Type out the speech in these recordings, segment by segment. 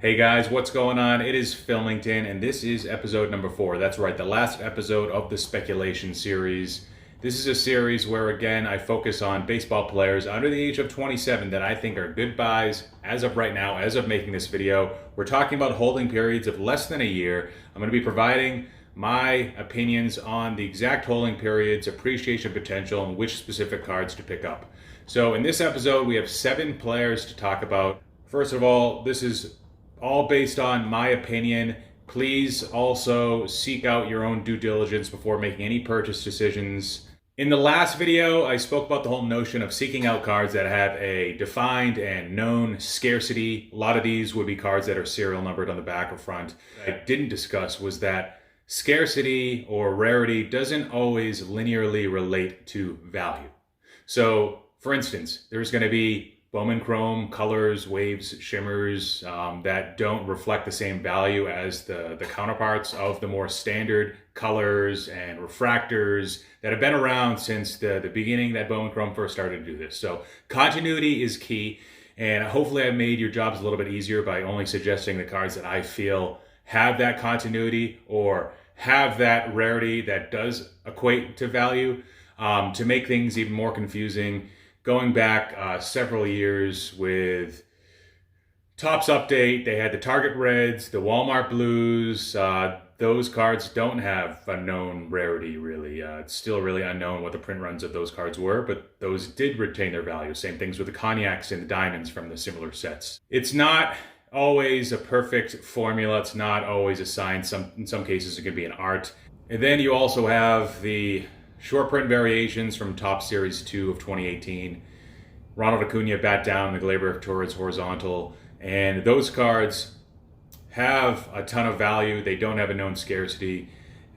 Hey guys, what's going on? It is Filmington, and this is episode number 4. That's right, the last episode of the speculation series. This is a series where, again, I focus on baseball players under the age of 27 that I think are good buys as of right now, as of making this video. We're talking about holding periods of less than a year. I'm going to be providing my opinions on the exact holding periods, appreciation potential, and which specific cards to pick up. So in this episode, we have 7 players to talk about. First of all, this is all based on my opinion. Please also seek out your own due diligence before making any purchase decisions. In the last video, I spoke about the whole notion of seeking out cards that have a defined and known scarcity. A lot of these would be cards that are serial numbered on the back or front. What I didn't discuss was that scarcity or rarity doesn't always linearly relate to value. So, for instance, there's going to be Bowman Chrome colors, waves, shimmers that don't reflect the same value as the counterparts of the more standard colors and refractors that have been around since the beginning that Bowman Chrome first started to do this. So continuity is key, and hopefully I've made your jobs a little bit easier by only suggesting the cards that I feel have that continuity or have that rarity that does equate to value. To make things even more confusing, going back several years with Topps Update, they had the Target Reds, the Walmart Blues. Those cards don't have a known rarity, really. It's still really unknown what the print runs of those cards were, but those did retain their value. Same things with the Cognacs and the Diamonds from the similar sets. It's not always a perfect formula. It's not always a science. In some cases, it can be an art. And then you also have the short print variations from Topps Series 2 of 2018. Ronald Acuna bat down, the Gleyber Torres horizontal. And those cards have a ton of value. They don't have a known scarcity.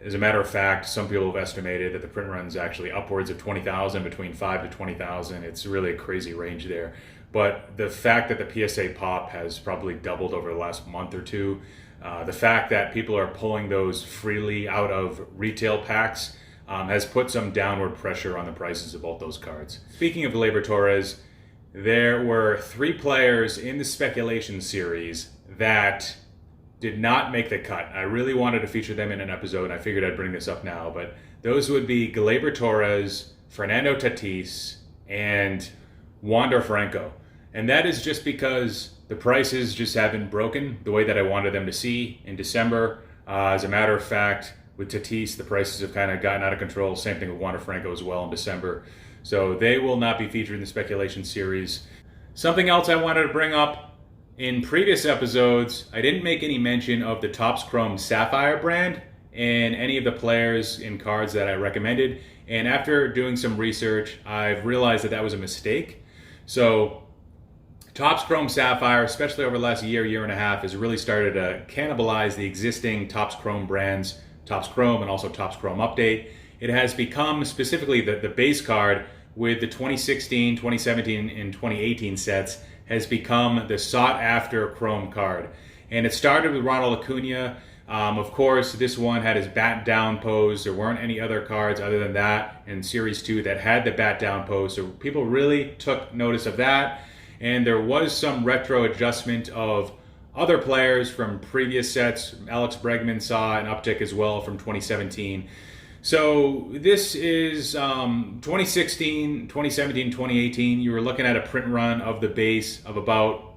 As a matter of fact, some people have estimated that the print run is actually upwards of 20,000, between 5 to 20,000. It's really a crazy range there. But the fact that the PSA pop has probably doubled over the last month or two, the fact that people are pulling those freely out of retail packs has put some downward pressure on the prices of both those cards. Speaking of Gleyber Torres, there were 3 players in the speculation series that did not make the cut. I really wanted to feature them in an episode, and I figured I'd bring this up now, but those would be Gleyber Torres, Fernando Tatis, and Wander Franco. And that is just because the prices just haven't broken the way that I wanted them to see in December. As a matter of fact, with Tatis, the prices have kind of gotten out of control. Same thing with Wander Franco as well in December. So they will not be featured in the speculation series. Something else I wanted to bring up, in previous episodes, I didn't make any mention of the Topps Chrome Sapphire brand and any of the players in cards that I recommended. And after doing some research, I've realized that that was a mistake. So Topps Chrome Sapphire, especially over the last year and a half, has really started to cannibalize the existing Topps Chrome brands, Topps Chrome and also Topps Chrome Update. It has become specifically the base card with the 2016, 2017, and 2018 sets has become the sought-after Chrome card. And it started with Ronald Acuna. Of course, this one had his bat down pose. There weren't any other cards other than that in Series 2 that had the bat down pose. So people really took notice of that. And there was some retro adjustment of other players from previous sets. Alex Bregman saw an uptick as well from 2017. So this is 2016, 2017, 2018. You were looking at a print run of the base of about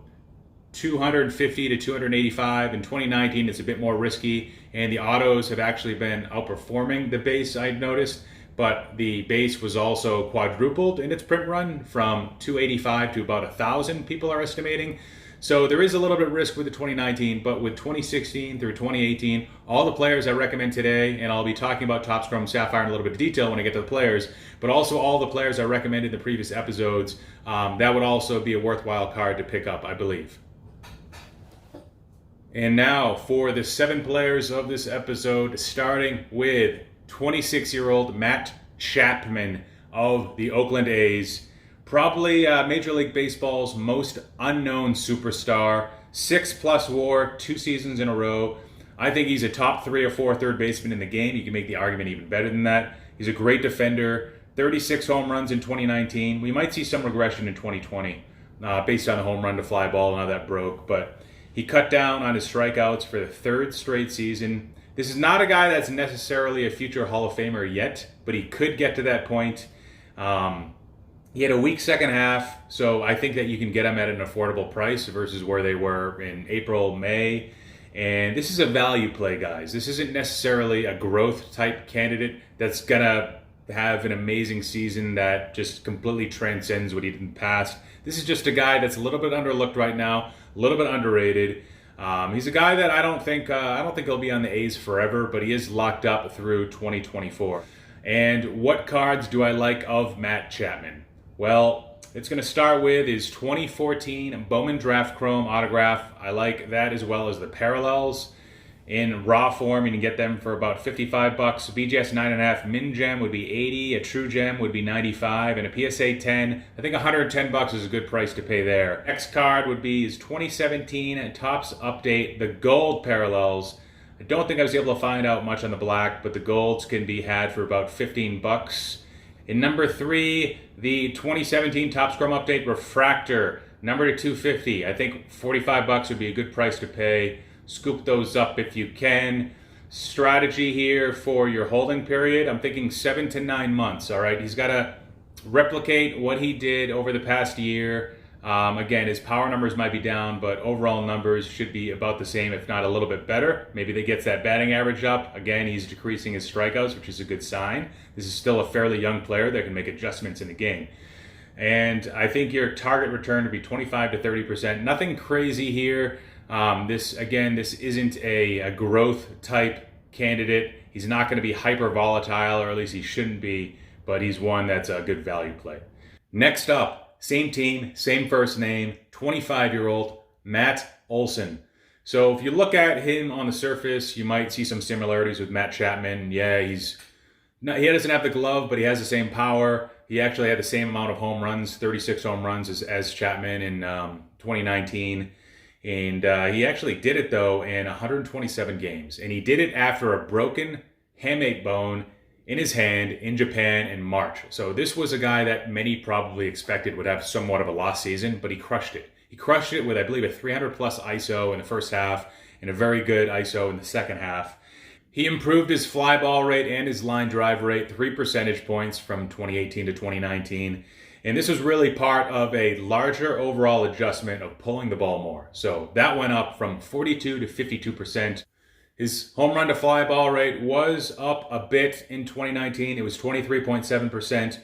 250 to 285. In 2019, it's a bit more risky, and the autos have actually been outperforming the base, I've noticed. But the base was also quadrupled in its print run from 285 to about 1,000, people are estimating. So there is a little bit of risk with the 2019, but with 2016 through 2018, all the players I recommend today, and I'll be talking about Topps Chrome Sapphire in a little bit of detail when I get to the players, but also all the players I recommended in the previous episodes, that would also be a worthwhile card to pick up, I believe. And now for the 7 players of this episode, starting with 26-year-old Matt Chapman of the Oakland A's. Probably Major League Baseball's most unknown superstar. 6+ WAR, 2 seasons in a row. I think he's a top 3 or 4 third baseman in the game. You can make the argument even better than that. He's a great defender. 36 home runs in 2019. We might see some regression in 2020 based on the home run to fly ball and how that broke. But He cut down on his strikeouts for the third straight season. This is not a guy that's necessarily a future Hall of Famer yet, but he could get to that point. He had a weak second half, so I think that you can get him at an affordable price versus where they were in April, May. And this is a value play, guys. This isn't necessarily a growth type candidate that's going to have an amazing season that just completely transcends what he did in the past. This is just a guy that's a little bit underlooked right now, a little bit underrated. He's a guy that I don't think he'll be on the A's forever, but he is locked up through 2024. And what cards do I like of Matt Chapman? Well, it's going to start with his 2014 Bowman Draft Chrome autograph. I like that, as well as the parallels. In raw form, you can get them for about $55. BGS 9.5 Min Gem would be $80. A True Gem would be $95. And a PSA 10, I think $110 is a good price to pay there. Next card would be his 2017 Topps Update, the gold parallels. I don't think I was able to find out much on the black, but the golds can be had for about $15. In number 3, the 2017 Topps Chrome Update Refractor, number 250. I think $45 would be a good price to pay. Scoop those up if you can. Strategy here for your holding period, I'm thinking 7 to 9 months, all right? He's got to replicate what he did over the past year. Again, his power numbers might be down, but overall numbers should be about the same, if not a little bit better. Maybe they gets that batting average up. Again, he's decreasing his strikeouts, which is a good sign. This is still a fairly young player that can make adjustments in the game. And I think your target return would be 25 to 30%. Nothing crazy here. This isn't a growth type candidate. He's not going to be hyper volatile, or at least he shouldn't be, but he's one that's a good value play. Next up, same team, same first name, 25-year-old Matt Olsen. So if you look at him on the surface, you might see some similarities with Matt Chapman. Yeah, he doesn't have the glove, but he has the same power. He actually had the same amount of home runs, 36 home runs as Chapman in 2019. And he actually did it, though, in 127 games. And he did it after a broken hamate bone in his hand in Japan in March. So this was a guy that many probably expected would have somewhat of a lost season, but he crushed it. He crushed it with, I believe, a 300-plus ISO in the first half and a very good ISO in the second half. He improved his fly ball rate and his line drive rate 3 percentage points from 2018 to 2019. And this was really part of a larger overall adjustment of pulling the ball more. So that went up from 42 to 52%. His home run to fly ball rate was up a bit in 2019. It was 23.7%,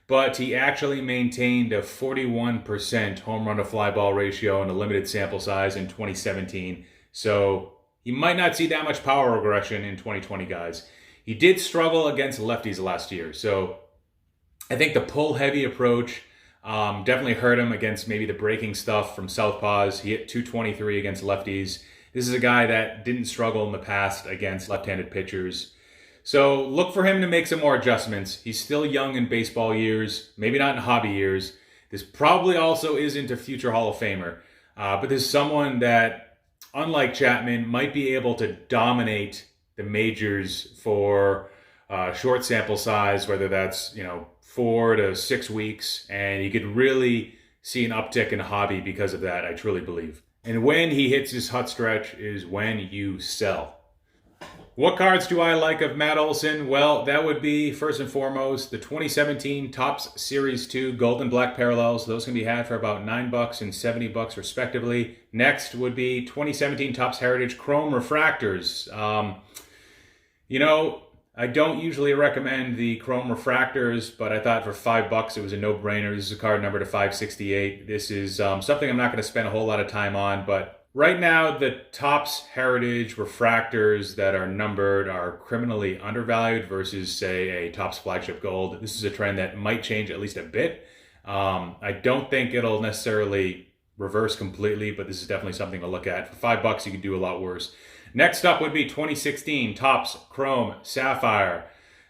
but he actually maintained a 41% home run to fly ball ratio in a limited sample size in 2017. So you might not see that much power regression in 2020, guys. He did struggle against lefties last year. So I think the pull heavy approach definitely hurt him against maybe the breaking stuff from southpaws. He hit 223 against lefties. This is a guy that didn't struggle in the past against left-handed pitchers. So look for him to make some more adjustments. He's still young in baseball years, maybe not in hobby years. This probably also isn't a future Hall of Famer. But there's someone that, unlike Chapman, might be able to dominate the majors for short sample size, whether that's 4 to 6 weeks. And you could really see an uptick in hobby because of that, I truly believe. And when he hits his hot stretch is when you sell. What cards do I like of Matt Olsen? Well, that would be, first and foremost, the 2017 Topps Series 2 Gold and Black Parallels. Those can be had for about $9 and $70 respectively. Next would be 2017 Topps Heritage Chrome Refractors. I don't usually recommend the Chrome Refractors, but I thought for $5 it was a no-brainer. This is a card number to 568. This is something I'm not going to spend a whole lot of time on, but right now the Topps Heritage Refractors that are numbered are criminally undervalued versus, say, a Topps Flagship Gold. This is a trend that might change at least a bit. I don't think it'll necessarily reverse completely, but this is definitely something to look at. For $5, you could do a lot worse. Next up would be 2016 Topps Chrome Sapphire.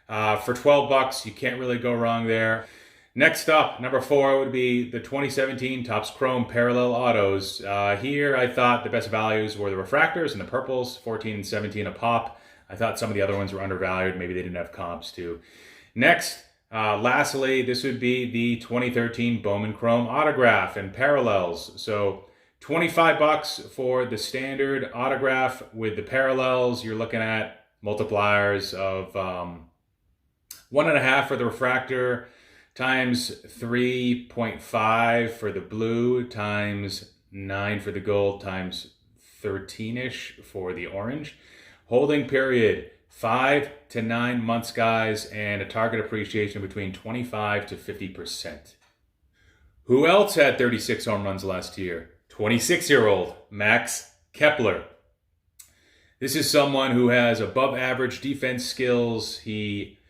For $12, you can't really go wrong there. Next up, number 4 would be the 2017 Topps Chrome Parallel Autos. Here, I thought the best values were the refractors and the purples, 14 and 17 a pop. I thought some of the other ones were undervalued. Maybe they didn't have comps too. Next, lastly, this would be the 2013 Bowman Chrome Autograph and Parallels. So $25 for the standard autograph. With the parallels, you're looking at multipliers of 1.5 for the refractor, times 3.5 for the blue, times 9 for the gold, times 13-ish for the orange. Holding period, 5 to 9 months, guys, and a target appreciation between 25 to 50%. Who else had 36 home runs last year? 26-year-old Max Kepler. This is someone who has above average defense skills. He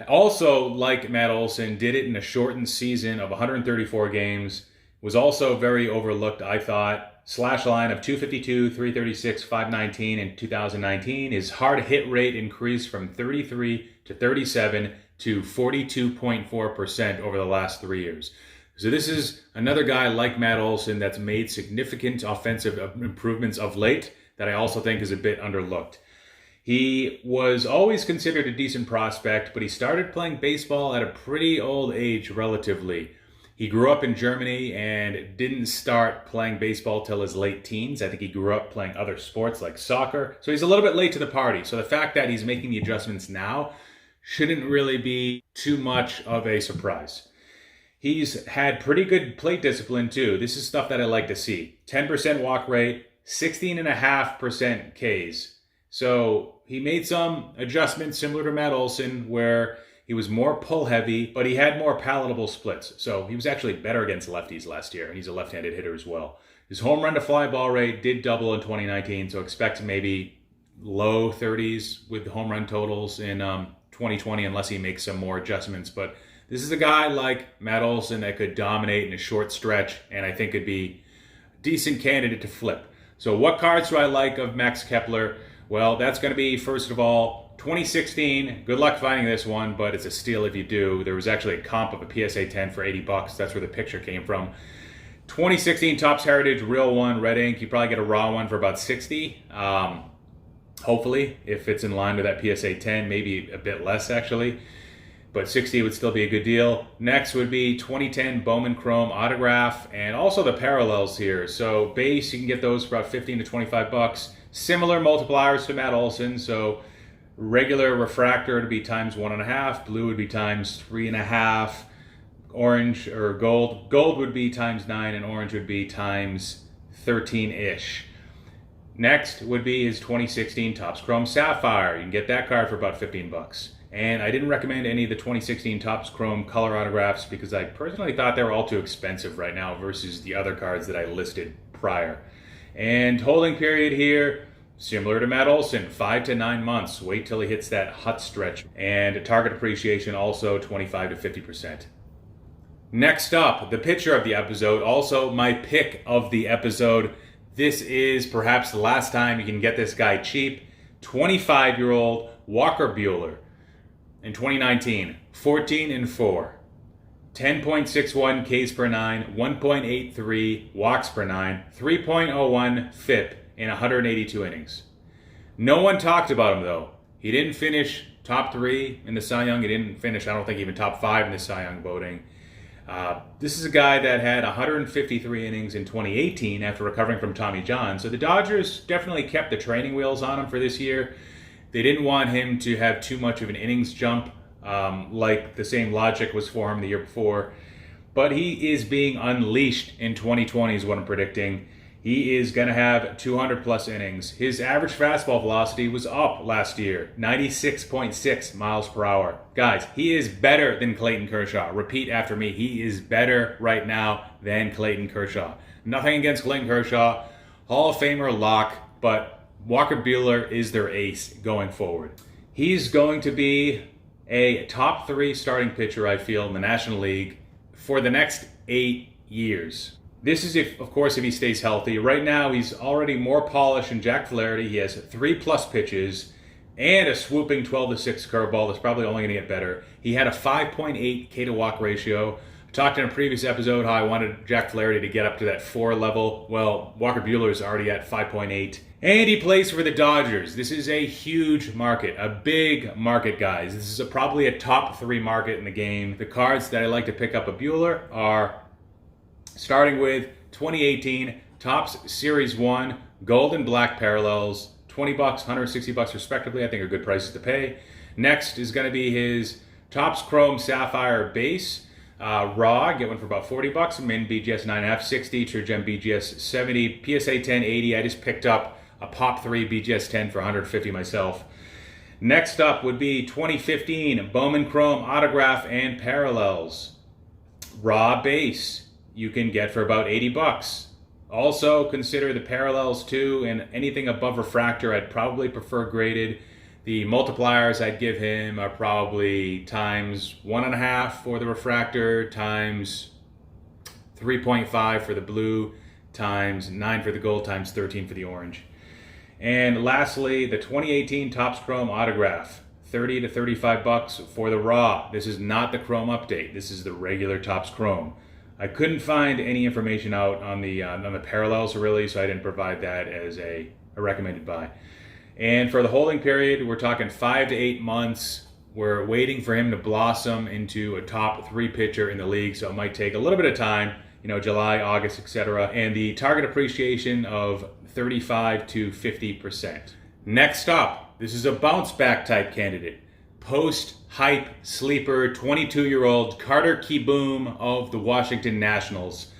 also, like Matt Olsen, did it in a shortened season of 134 games. Was also very overlooked, I thought. Slash line of 252, 336, 519 in 2019. His hard hit rate increased from 33 to 37 to 42.4% over the last 3 years. So this is another guy like Matt Olsen that's made significant offensive improvements of late that I also think is a bit underlooked. He was always considered a decent prospect, but he started playing baseball at a pretty old age relatively. He grew up in Germany and didn't start playing baseball till his late teens. I think he grew up playing other sports like soccer. So he's a little bit late to the party. So the fact that he's making the adjustments now shouldn't really be too much of a surprise. He's had pretty good plate discipline too. This is stuff that I like to see. 10% walk rate, 16.5% Ks. So he made some adjustments similar to Matt Olsen where he was more pull heavy, but he had more palatable splits. So he was actually better against lefties last year, and he's a left-handed hitter as well. His home run to fly ball rate did double in 2019, so expect maybe low 30s with home run totals in 2020 unless he makes some more adjustments. But this is a guy like Matt Olsen that could dominate in a short stretch, and I think could be a decent candidate to flip. So what cards do I like of Max Kepler? Well, that's going to be, first of all, 2016. Good luck finding this one, but it's a steal if you do. There was actually a comp of a PSA 10 for $80. That's where the picture came from. 2016 Topps Heritage Real One Red Ink. You probably get a raw one for about 60. Hopefully, if it's in line with that PSA 10, maybe a bit less actually. But 60 would still be a good deal. Next would be 2010 Bowman Chrome Autograph, and also the parallels here. So base, you can get those for about 15 to 25 bucks. Similar multipliers to Matt Olsen. So regular refractor would be times 1.5, blue would be times 3.5, orange or gold would be times 9, and orange would be times 13-ish. Next would be his 2016 Topps Chrome Sapphire. You can get that card for about 15 bucks. And I didn't recommend any of the 2016 Topps Chrome color autographs because I personally thought they were all too expensive right now versus the other cards that I listed prior. And holding period here, similar to Matt Olsen, 5 to 9 months. Wait till he hits that hot stretch. And target appreciation also 25 to 50%. Next up, the pitcher of the episode, also my pick of the episode. This is perhaps the last time you can get this guy cheap. 25-year-old Walker Buehler. In 2019, 14-4, 10.61 Ks per 9, 1.83 walks per 9, 3.01 FIP in 182 innings. No one talked about him though. He didn't finish top 3 in the Cy Young. He didn't finish, I don't think, even top 5 in the Cy Young voting. This is a guy that had 153 innings in 2018 after recovering from Tommy John. So the Dodgers definitely kept the training wheels on him for this year. They didn't want him to have too much of an innings jump, like the same logic was for him the year before. But he is being unleashed in 2020 is what I'm predicting. He is going to have 200 plus innings. His average fastball velocity was up last year, 96.6 miles per hour. Guys, he is better than Clayton Kershaw. Repeat after me. He is better right now than Clayton Kershaw. Nothing against Clayton Kershaw. Hall of Famer lock, but Walker Buehler is their ace going forward. He's going to be a top 3 starting pitcher, I feel, in the National League for the next 8 years. This is, if he stays healthy. Right now, he's already more polished than Jack Flaherty. He has 3+ pitches and a swooping 12-6 curveball that's probably only going to get better. He had a 5.8 K to walk ratio. I talked in a previous episode how I wanted Jack Flaherty to get up to that 4 level. Well, Walker Buehler is already at 5.8. And he plays for the Dodgers. This is a huge market, a big market, guys. This is probably a top 3 market in the game. The cards that I like to pick up of Buehler are starting with 2018 Topps Series 1 gold and black parallels, $20, $160 respectively. I think are good prices to pay. Next is going to be his Topps Chrome Sapphire base. Raw, get one for about $40. Min BGS 9.5, 60. True Gem BGS 70. PSA 10, 80. I just picked up a Pop 3 BGS 10 for $150 myself. Next up would be 2015 Bowman Chrome Autograph and Parallels. Raw base you can get for about $80. Also consider the parallels too, and anything above refractor I'd probably prefer graded. The multipliers I'd give him are probably times 1.5 for the refractor, times 3.5 for the blue, times 9 for the gold, times 13 for the orange. And lastly, the 2018 Topps Chrome Autograph, $30 to $35 for the raw. This is not the Chrome update. This is the regular Topps Chrome. I couldn't find any information out on the parallels really, so I didn't provide that as a recommended buy. And for the holding period, we're talking 5 to 8 months. We're waiting for him to blossom into a top 3 pitcher in the league, so it might take a little bit of time, July, August, etc. And the target appreciation of 35 to 50%. Next up, this is a bounce back type candidate. Post-hype sleeper, 22-year-old Carter Keyboom of the Washington Nationals.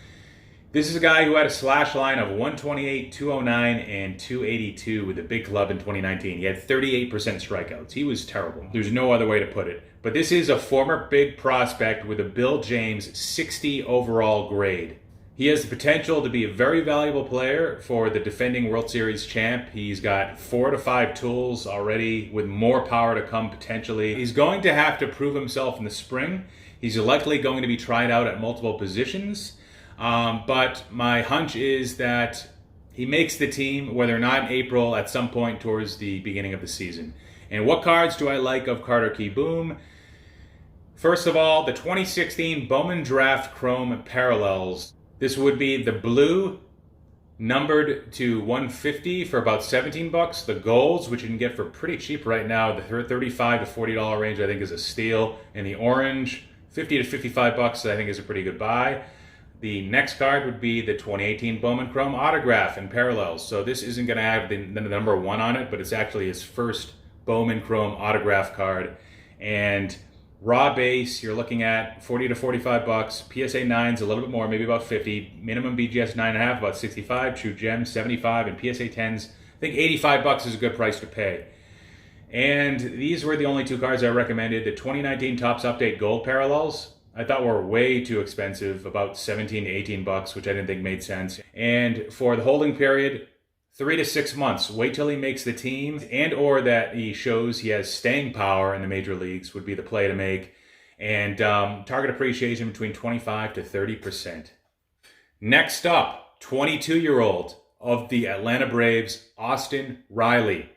This is a guy who had a slash line of 128, 209, and 282 with the big club in 2019. He had 38% strikeouts. He was terrible. There's no other way to put it. But this is a former big prospect with a Bill James 60 overall grade. He has the potential to be a very valuable player for the defending World Series champ. He's got 4 to 5 tools already with more power to come potentially. He's going to have to prove himself in the spring. He's likely going to be tried out at multiple positions. But my hunch is that he makes the team, whether or not in April, at some point towards the beginning of the season. And what cards do I like of Carter Keyboom? First of all, the 2016 Bowman Draft Chrome Parallels. This would be the blue, numbered to 150 for about $17. The golds, which you can get for pretty cheap right now, the $35 to $40 range, I think is a steal. And the orange, $50 to $55, I think is a pretty good buy. The next card would be the 2018 Bowman Chrome Autograph and Parallels. So this isn't going to have the number 1 on it, but it's actually his first Bowman Chrome Autograph card. And raw base, you're looking at $40 to $45. PSA 9's a little bit more, maybe about 50. Minimum BGS 9.5, about 65. True Gem 75, and PSA 10's, I think $85 is a good price to pay. And these were the only 2 cards I recommended. The 2019 Topps Update Gold Parallels, I thought were way too expensive, about $17 to $18, which I didn't think made sense. And for the holding period, 3 to 6 months. Wait till he makes the team, and or that he shows he has staying power in the major leagues would be the play to make. And target appreciation between 25 to 30%. Next up, 22-year-old of the Atlanta Braves, Austin Riley.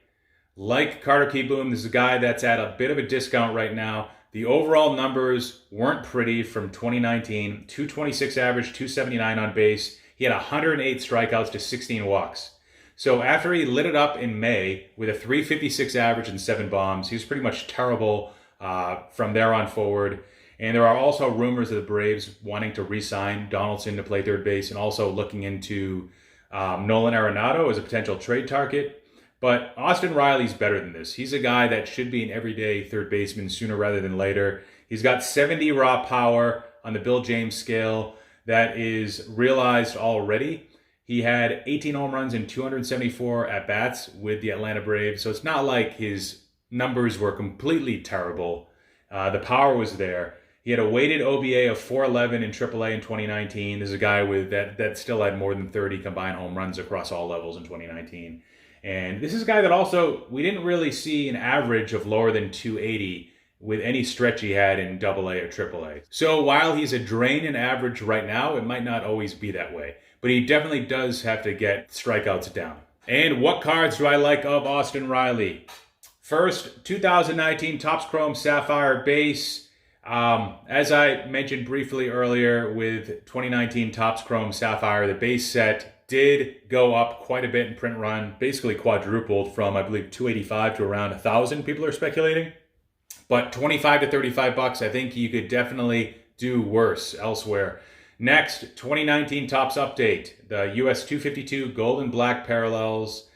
Like Carter Keyboom, this is a guy that's at a bit of a discount right now. The overall numbers weren't pretty from 2019. 226 average, 279 on base. He had 108 strikeouts to 16 walks. So after he lit it up in May with a 356 average and 7 bombs, he was pretty much terrible from there on forward. And there are also rumors of the Braves wanting to re-sign Donaldson to play third base and also looking into Nolan Arenado as a potential trade target. But Austin Riley's better than this. He's a guy that should be an everyday third baseman sooner rather than later. He's got 70 raw power on the Bill James scale that is realized already. He had 18 home runs and 274 at-bats with the Atlanta Braves. So it's not like his numbers were completely terrible. The power was there. He had a weighted OBA of 411 in AAA in 2019. This is a guy with that still had more than 30 combined home runs across all levels in 2019. And this is a guy that also, we didn't really see an average of lower than 280 with any stretch he had in AA or AAA. So while he's a drain in average right now, it might not always be that way. But he definitely does have to get strikeouts down. And what cards do I like of Austin Riley? First, 2019 Topps Chrome Sapphire base. As I mentioned briefly earlier with 2019 Topps Chrome Sapphire, the base set did go up quite a bit in print run, basically quadrupled from, I believe, 285 to around 1,000, people are speculating. But 25 to $35, I think you could definitely do worse elsewhere. Next, 2019 Topps update. The US 252 gold and black parallels.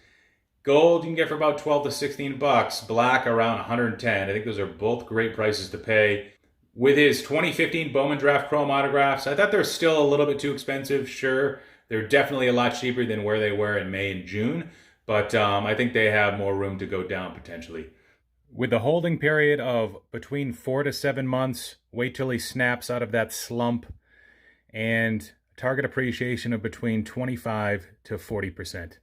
Gold you can get for about 12 to 16 bucks. Black around 110. I think those are both great prices to pay. With his 2015 Bowman Draft Chrome autographs, I thought they're still a little bit too expensive. Sure, they're definitely a lot cheaper than where they were in May and June, but I think they have more room to go down potentially. With the holding period of between 4 to 7 months, wait till he snaps out of that slump, and target appreciation of between 25 to 40%.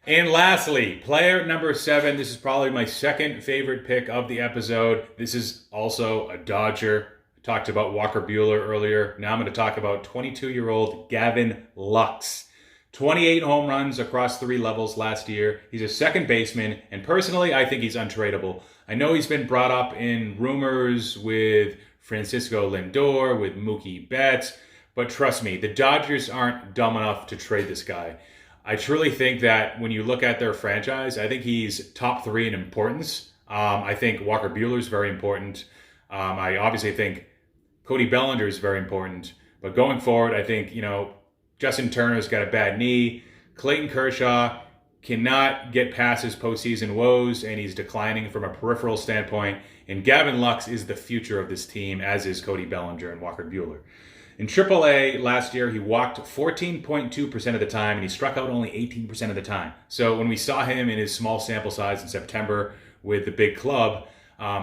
And lastly, player number 7. This is probably my second favorite pick of the episode. This is also a Dodger. I talked about Walker Buehler earlier. Now I'm going to talk about 22-year-old Gavin Lux. 28 home runs across 3 levels last year. He's a second baseman, and personally, I think he's untradeable. I know he's been brought up in rumors with Francisco Lindor, with Mookie Betts, but trust me, the Dodgers aren't dumb enough to trade this guy. I truly think that when you look at their franchise, I think he's top 3 in importance. I think Walker Buehler is very important. I obviously think Cody Bellinger is very important. But going forward, I think, Justin Turner's got a bad knee. Clayton Kershaw cannot get past his postseason woes, and he's declining from a peripheral standpoint. And Gavin Lux is the future of this team, as is Cody Bellinger and Walker Buehler. In AAA last year, he walked 14.2% of the time, and he struck out only 18% of the time. So when we saw him in his small sample size in September with the big club,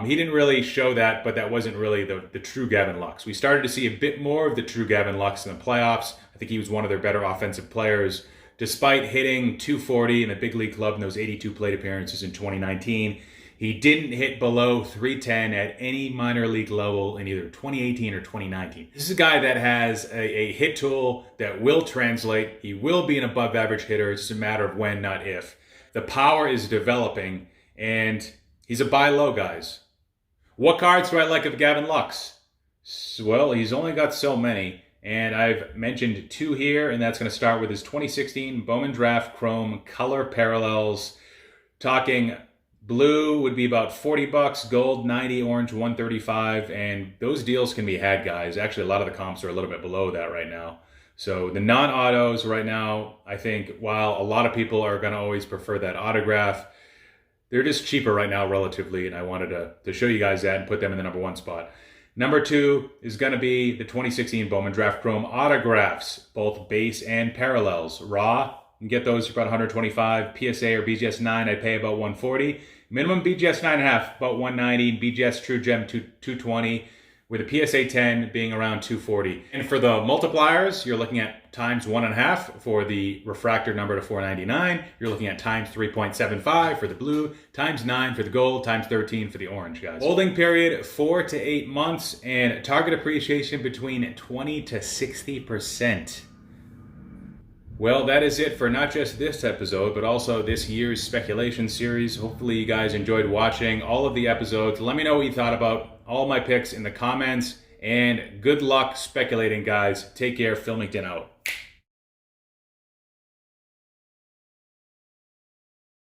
he didn't really show that, but that wasn't really the true Gavin Lux. We started to see a bit more of the true Gavin Lux in the playoffs. I think he was one of their better offensive players. Despite hitting 240 in the big league club in those 82 plate appearances in 2019, he didn't hit below 310 at any minor league level in either 2018 or 2019. This is a guy that has a hit tool that will translate. He will be an above average hitter. It's just a matter of when, not if. The power is developing, and he's a buy low, guys. What cards do I like of Gavin Lux? Well, he's only got so many, and I've mentioned 2 here, and that's going to start with his 2016 Bowman Draft Chrome Color Parallels. Talking blue would be about 40 bucks, gold 90, orange 135, and those deals can be had, guys. Actually, a lot of the comps are a little bit below that right now. So the non-autos right now, I think, while a lot of people are going to always prefer that autograph, they're just cheaper right now relatively, and I wanted to show you guys that and put them in the number 1 spot. Number 2 is going to be the 2016 Bowman Draft Chrome autographs, both base and parallels. Raw, you can get those for about 125. PSA or BGS 9, I pay about 140. Minimum BGS 9.5, about 190. BGS True Gem 220, with a PSA 10 being around 240. And for the multipliers, you're looking at times 1.5 for the refractor number to 499. You're looking at times 3.75 for the blue, times 9 for the gold, times 13 for the orange, guys. Holding period 4 to 8 months, and target appreciation between 20 to 60%. Well, that is it for not just this episode, but also this year's speculation series. Hopefully you guys enjoyed watching all of the episodes. Let me know what you thought about all my picks in the comments, and good luck speculating, guys. Take care. Filmington out.